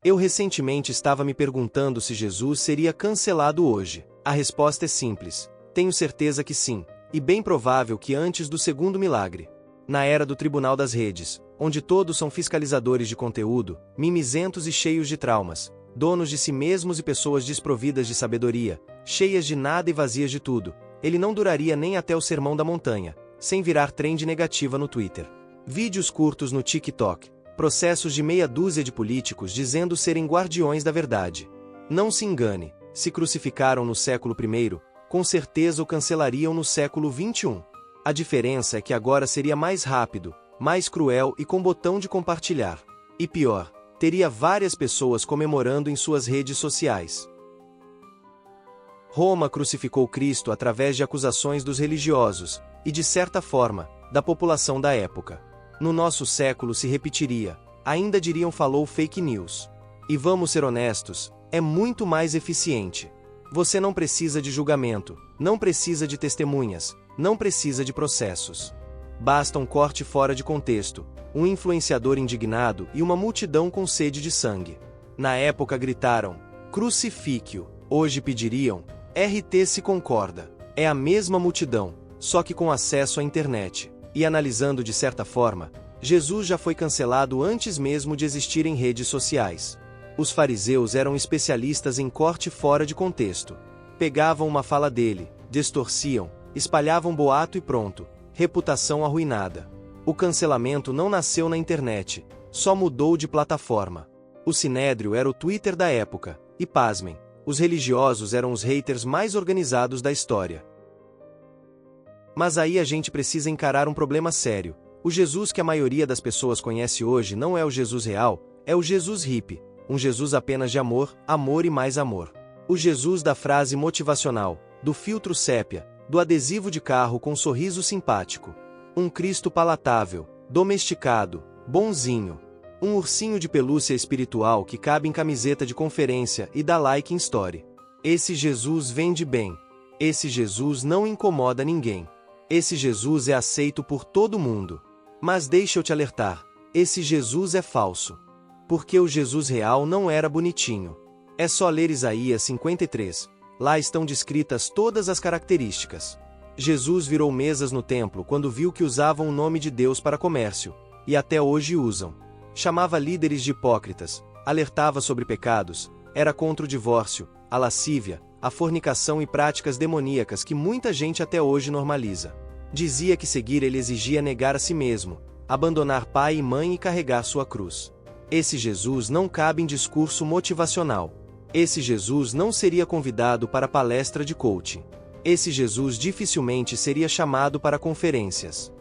Eu recentemente estava me perguntando se Jesus seria cancelado hoje. A resposta é simples. Tenho certeza que sim, e bem provável que antes do segundo milagre. Na era do Tribunal das Redes, onde todos são fiscalizadores de conteúdo, mimizentos e cheios de traumas, donos de si mesmos e pessoas desprovidas de sabedoria, cheias de nada e vazias de tudo, ele não duraria nem até o Sermão da Montanha, sem virar trend negativa no Twitter. Vídeos curtos no TikTok, processos de meia dúzia de políticos dizendo serem guardiões da verdade. Não se engane, se crucificaram no século I, com certeza o cancelariam no século XXI. A diferença é que agora seria mais rápido, mais cruel e com botão de compartilhar. E pior, teria várias pessoas comemorando em suas redes sociais. Roma crucificou Cristo através de acusações dos religiosos, e de certa forma, da população da época. No nosso século se repetiria, ainda diriam falou fake news. E vamos ser honestos, é muito mais eficiente. Você não precisa de julgamento, não precisa de testemunhas, não precisa de processos. Basta um corte fora de contexto, um influenciador indignado e uma multidão com sede de sangue. Na época gritaram, crucifique-o. Hoje pediriam, RT se concorda. É a mesma multidão, só que com acesso à internet. E analisando de certa forma, Jesus já foi cancelado antes mesmo de existir em redes sociais. Os fariseus eram especialistas em corte fora de contexto. Pegavam uma fala dele, distorciam, espalhavam boato e pronto, reputação arruinada. O cancelamento não nasceu na internet, só mudou de plataforma. O Sinédrio era o Twitter da época, e pasmem, os religiosos eram os haters mais organizados da história. Mas aí a gente precisa encarar um problema sério. O Jesus que a maioria das pessoas conhece hoje não é o Jesus real, é o Jesus hippie, um Jesus apenas de amor, amor e mais amor. O Jesus da frase motivacional, do filtro sépia, do adesivo de carro com sorriso simpático. Um Cristo palatável, domesticado, bonzinho. Um ursinho de pelúcia espiritual que cabe em camiseta de conferência e dá like em story. Esse Jesus vende bem. Esse Jesus não incomoda ninguém. Esse Jesus é aceito por todo mundo. Mas deixa eu te alertar, esse Jesus é falso. Porque o Jesus real não era bonitinho. É só ler Isaías 53. Lá estão descritas todas as características. Jesus virou mesas no templo quando viu que usavam o nome de Deus para comércio, e até hoje usam. Chamava líderes de hipócritas, alertava sobre pecados, era contra o divórcio, a lascívia, a fornicação e práticas demoníacas que muita gente até hoje normaliza. Dizia que seguir ele exigia negar a si mesmo, abandonar pai e mãe e carregar sua cruz. Esse Jesus não cabe em discurso motivacional. Esse Jesus não seria convidado para palestra de coaching. Esse Jesus dificilmente seria chamado para conferências.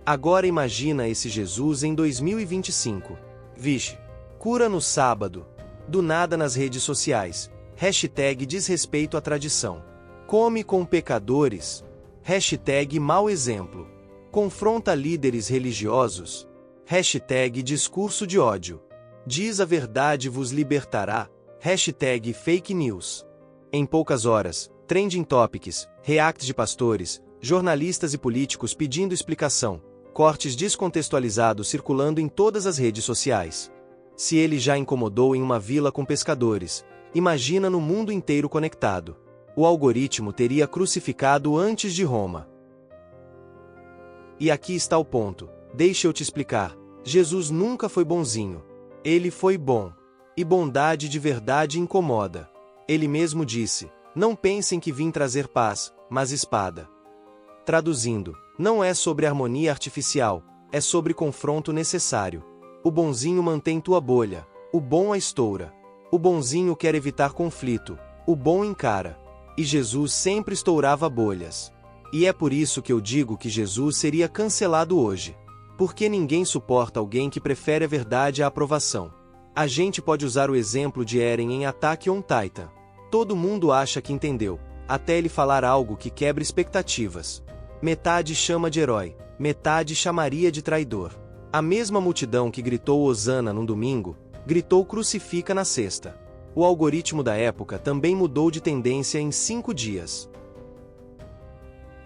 Agora imagina esse Jesus em 2025. Vixe, cura no sábado. Do nada nas redes sociais. Hashtag desrespeito à tradição. Come com pecadores. Hashtag mau exemplo. Confronta líderes religiosos. Hashtag discurso de ódio. Diz a verdade vos libertará. Hashtag fake news. Em poucas horas, trending topics, reacts de pastores, jornalistas e políticos pedindo explicação, cortes descontextualizados circulando em todas as redes sociais. Se ele já incomodou em uma vila com pescadores, imagina no mundo inteiro conectado. O algoritmo teria crucificado antes de Roma. E aqui está o ponto. Deixa eu te explicar. Jesus nunca foi bonzinho. Ele foi bom. E bondade de verdade incomoda. Ele mesmo disse, não pensem que vim trazer paz, mas espada. Traduzindo, não é sobre harmonia artificial, é sobre confronto necessário. O bonzinho mantém tua bolha, o bom a estoura. O bonzinho quer evitar conflito, o bom encara. E Jesus sempre estourava bolhas. E é por isso que eu digo que Jesus seria cancelado hoje. Porque ninguém suporta alguém que prefere a verdade à aprovação. A gente pode usar o exemplo de Eren em Attack on Titan. Todo mundo acha que entendeu, até ele falar algo que quebra expectativas. Metade chama de herói, metade chamaria de traidor. A mesma multidão que gritou Hosana num domingo, gritou crucifica na sexta. O algoritmo da época também mudou de tendência em 5 dias.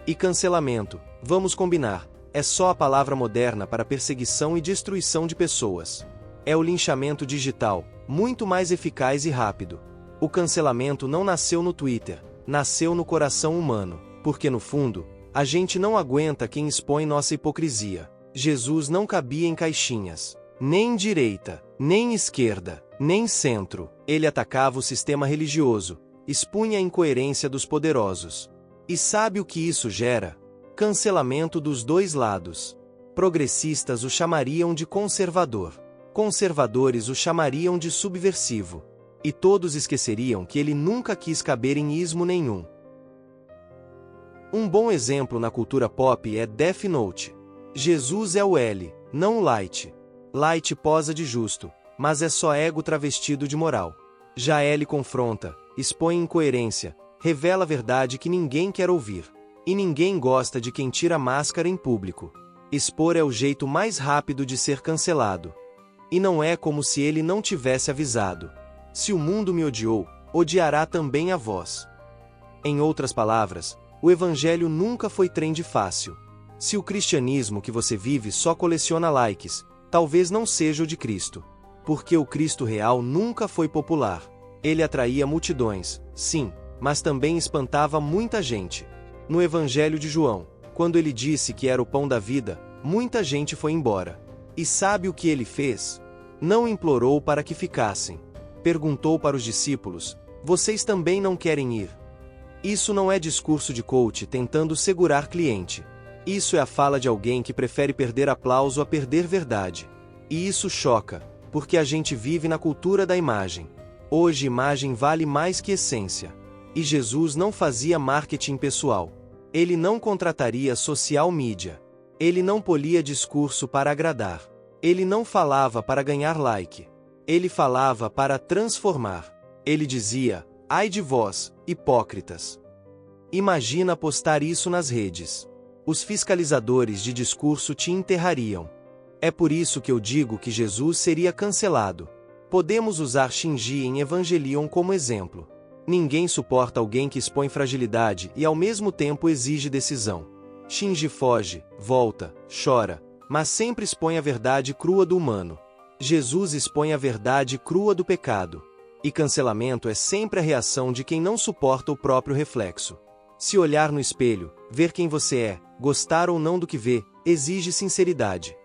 E cancelamento, vamos combinar, é só a palavra moderna para perseguição e destruição de pessoas. É o linchamento digital, muito mais eficaz e rápido. O cancelamento não nasceu no Twitter, nasceu no coração humano, porque no fundo, a gente não aguenta quem expõe nossa hipocrisia. Jesus não cabia em caixinhas, nem direita, nem esquerda, nem centro. Ele atacava o sistema religioso, expunha a incoerência dos poderosos. E sabe o que isso gera? Cancelamento dos dois lados. Progressistas o chamariam de conservador. Conservadores o chamariam de subversivo. E todos esqueceriam que ele nunca quis caber em ismo nenhum. Um bom exemplo na cultura pop é Death Note. Jesus é o L, não o Light. Light posa de justo, mas é só ego travestido de moral. Já L confronta, expõe incoerência, revela a verdade que ninguém quer ouvir. E ninguém gosta de quem tira máscara em público. Expor é o jeito mais rápido de ser cancelado. E não é como se ele não tivesse avisado. Se o mundo me odiou, odiará também a vós. Em outras palavras, o evangelho nunca foi trend fácil. Se o cristianismo que você vive só coleciona likes, talvez não seja o de Cristo. Porque o Cristo real nunca foi popular. Ele atraía multidões, sim, mas também espantava muita gente. No Evangelho de João, quando ele disse que era o pão da vida, muita gente foi embora. E sabe o que ele fez? Não implorou para que ficassem. Perguntou para os discípulos: vocês também não querem ir? Isso não é discurso de coach tentando segurar cliente. Isso é a fala de alguém que prefere perder aplauso a perder verdade. E isso choca, porque a gente vive na cultura da imagem. Hoje imagem vale mais que essência. E Jesus não fazia marketing pessoal. Ele não contrataria social media. Ele não polia discurso para agradar. Ele não falava para ganhar like. Ele falava para transformar. Ele dizia: ai de vós, hipócritas. Imagina postar isso nas redes. Os fiscalizadores de discurso te enterrariam. É por isso que eu digo que Jesus seria cancelado. Podemos usar Shinji em Evangelion como exemplo. Ninguém suporta alguém que expõe fragilidade e ao mesmo tempo exige decisão. Shinji foge, volta, chora, mas sempre expõe a verdade crua do humano. Jesus expõe a verdade crua do pecado. E cancelamento é sempre a reação de quem não suporta o próprio reflexo. Se olhar no espelho, ver quem você é, gostar ou não do que vê, exige sinceridade.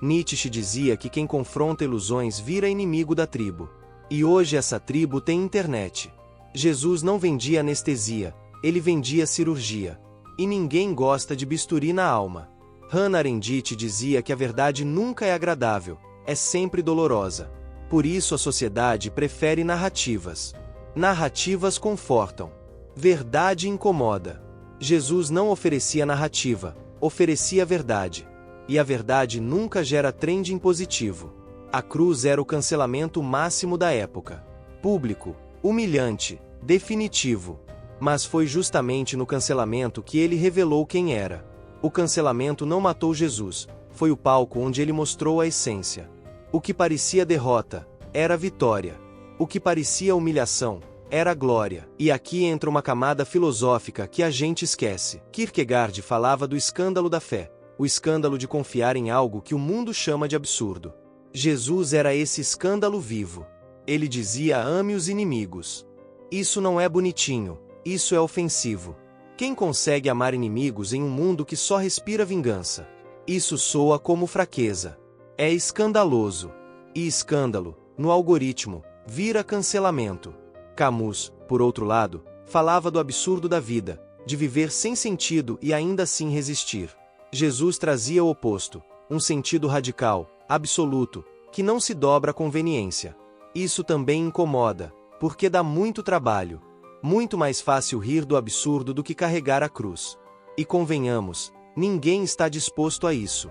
Nietzsche dizia que quem confronta ilusões vira inimigo da tribo. E hoje essa tribo tem internet. Jesus não vendia anestesia, ele vendia cirurgia. E ninguém gosta de bisturi na alma. Hannah Arendt dizia que a verdade nunca é agradável, é sempre dolorosa. Por isso a sociedade prefere narrativas. Narrativas confortam. Verdade incomoda. Jesus não oferecia narrativa, oferecia verdade. E a verdade nunca gera trending positivo. A cruz era o cancelamento máximo da época. Público, humilhante, definitivo. Mas foi justamente no cancelamento que ele revelou quem era. O cancelamento não matou Jesus, foi o palco onde ele mostrou a essência. O que parecia derrota, era vitória. O que parecia humilhação, era glória. E aqui entra uma camada filosófica que a gente esquece. Kierkegaard falava do escândalo da fé, o escândalo de confiar em algo que o mundo chama de absurdo. Jesus era esse escândalo vivo. Ele dizia: ame os inimigos. Isso não é bonitinho, isso é ofensivo. Quem consegue amar inimigos em um mundo que só respira vingança? Isso soa como fraqueza. É escandaloso. E escândalo, no algoritmo, vira cancelamento. Camus, por outro lado, falava do absurdo da vida, de viver sem sentido e ainda assim resistir. Jesus trazia o oposto, um sentido radical, absoluto, que não se dobra à conveniência. Isso também incomoda, porque dá muito trabalho. Muito mais fácil rir do absurdo do que carregar a cruz. E convenhamos, ninguém está disposto a isso.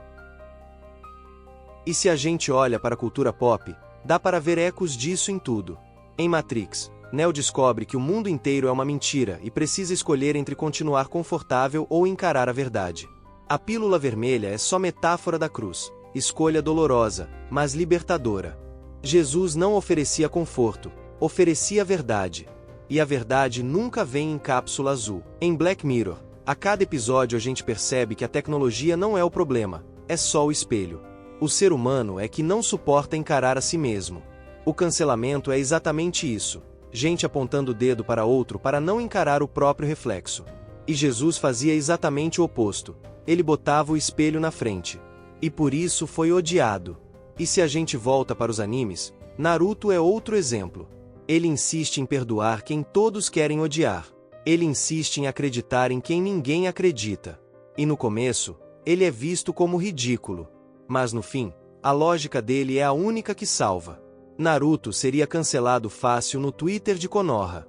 E se a gente olha para a cultura pop, dá para ver ecos disso em tudo. Em Matrix, Neo descobre que o mundo inteiro é uma mentira e precisa escolher entre continuar confortável ou encarar a verdade. A pílula vermelha é só metáfora da cruz, escolha dolorosa, mas libertadora. Jesus não oferecia conforto, oferecia verdade. E a verdade nunca vem em cápsula azul. Em Black Mirror, a cada episódio a gente percebe que a tecnologia não é o problema, é só o espelho. O ser humano é que não suporta encarar a si mesmo. O cancelamento é exatamente isso. Gente apontando o dedo para outro para não encarar o próprio reflexo. E Jesus fazia exatamente o oposto. Ele botava o espelho na frente. E por isso foi odiado. E se a gente volta para os animes, Naruto é outro exemplo. Ele insiste em perdoar quem todos querem odiar. Ele insiste em acreditar em quem ninguém acredita. E no começo, ele é visto como ridículo. Mas no fim, a lógica dele é a única que salva. Naruto seria cancelado fácil no Twitter de Konoha.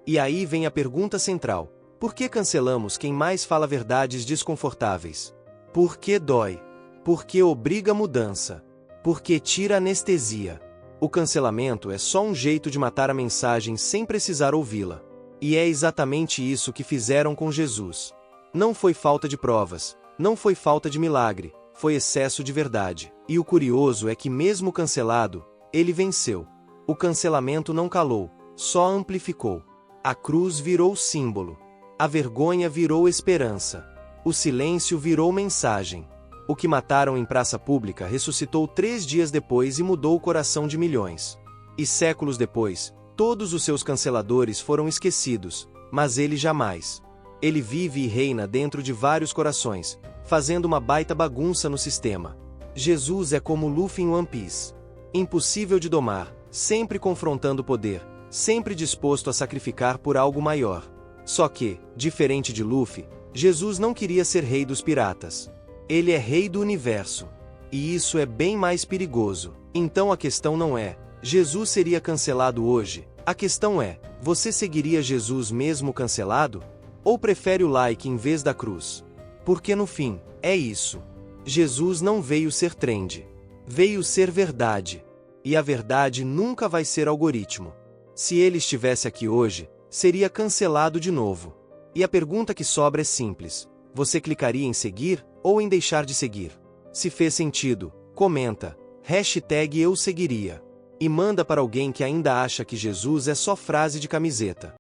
E aí vem a pergunta central. Por que cancelamos quem mais fala verdades desconfortáveis? Por que dói? Por que obriga a mudança? Por que tira anestesia? O cancelamento é só um jeito de matar a mensagem sem precisar ouvi-la. E é exatamente isso que fizeram com Jesus. Não foi falta de provas, não foi falta de milagre, foi excesso de verdade. E o curioso é que mesmo cancelado, ele venceu. O cancelamento não calou, só amplificou. A cruz virou símbolo. A vergonha virou esperança. O silêncio virou mensagem. O que mataram em praça pública ressuscitou 3 dias depois e mudou o coração de milhões. E séculos depois, todos os seus canceladores foram esquecidos, mas ele jamais. Ele vive e reina dentro de vários corações, fazendo uma baita bagunça no sistema. Jesus é como Luffy em One Piece. Impossível de domar, sempre confrontando o poder, sempre disposto a sacrificar por algo maior. Só que, diferente de Luffy, Jesus não queria ser rei dos piratas. Ele é rei do universo. E isso é bem mais perigoso. Então a questão não é, Jesus seria cancelado hoje. A questão é, você seguiria Jesus mesmo cancelado? Ou prefere o like em vez da cruz? Porque no fim, é isso. Jesus não veio ser trend. Veio ser verdade. E a verdade nunca vai ser algoritmo. Se ele estivesse aqui hoje, seria cancelado de novo. E a pergunta que sobra é simples. Você clicaria em seguir ou em deixar de seguir? Se fez sentido, comenta, #eu seguiria. E manda para alguém que ainda acha que Jesus é só frase de camiseta.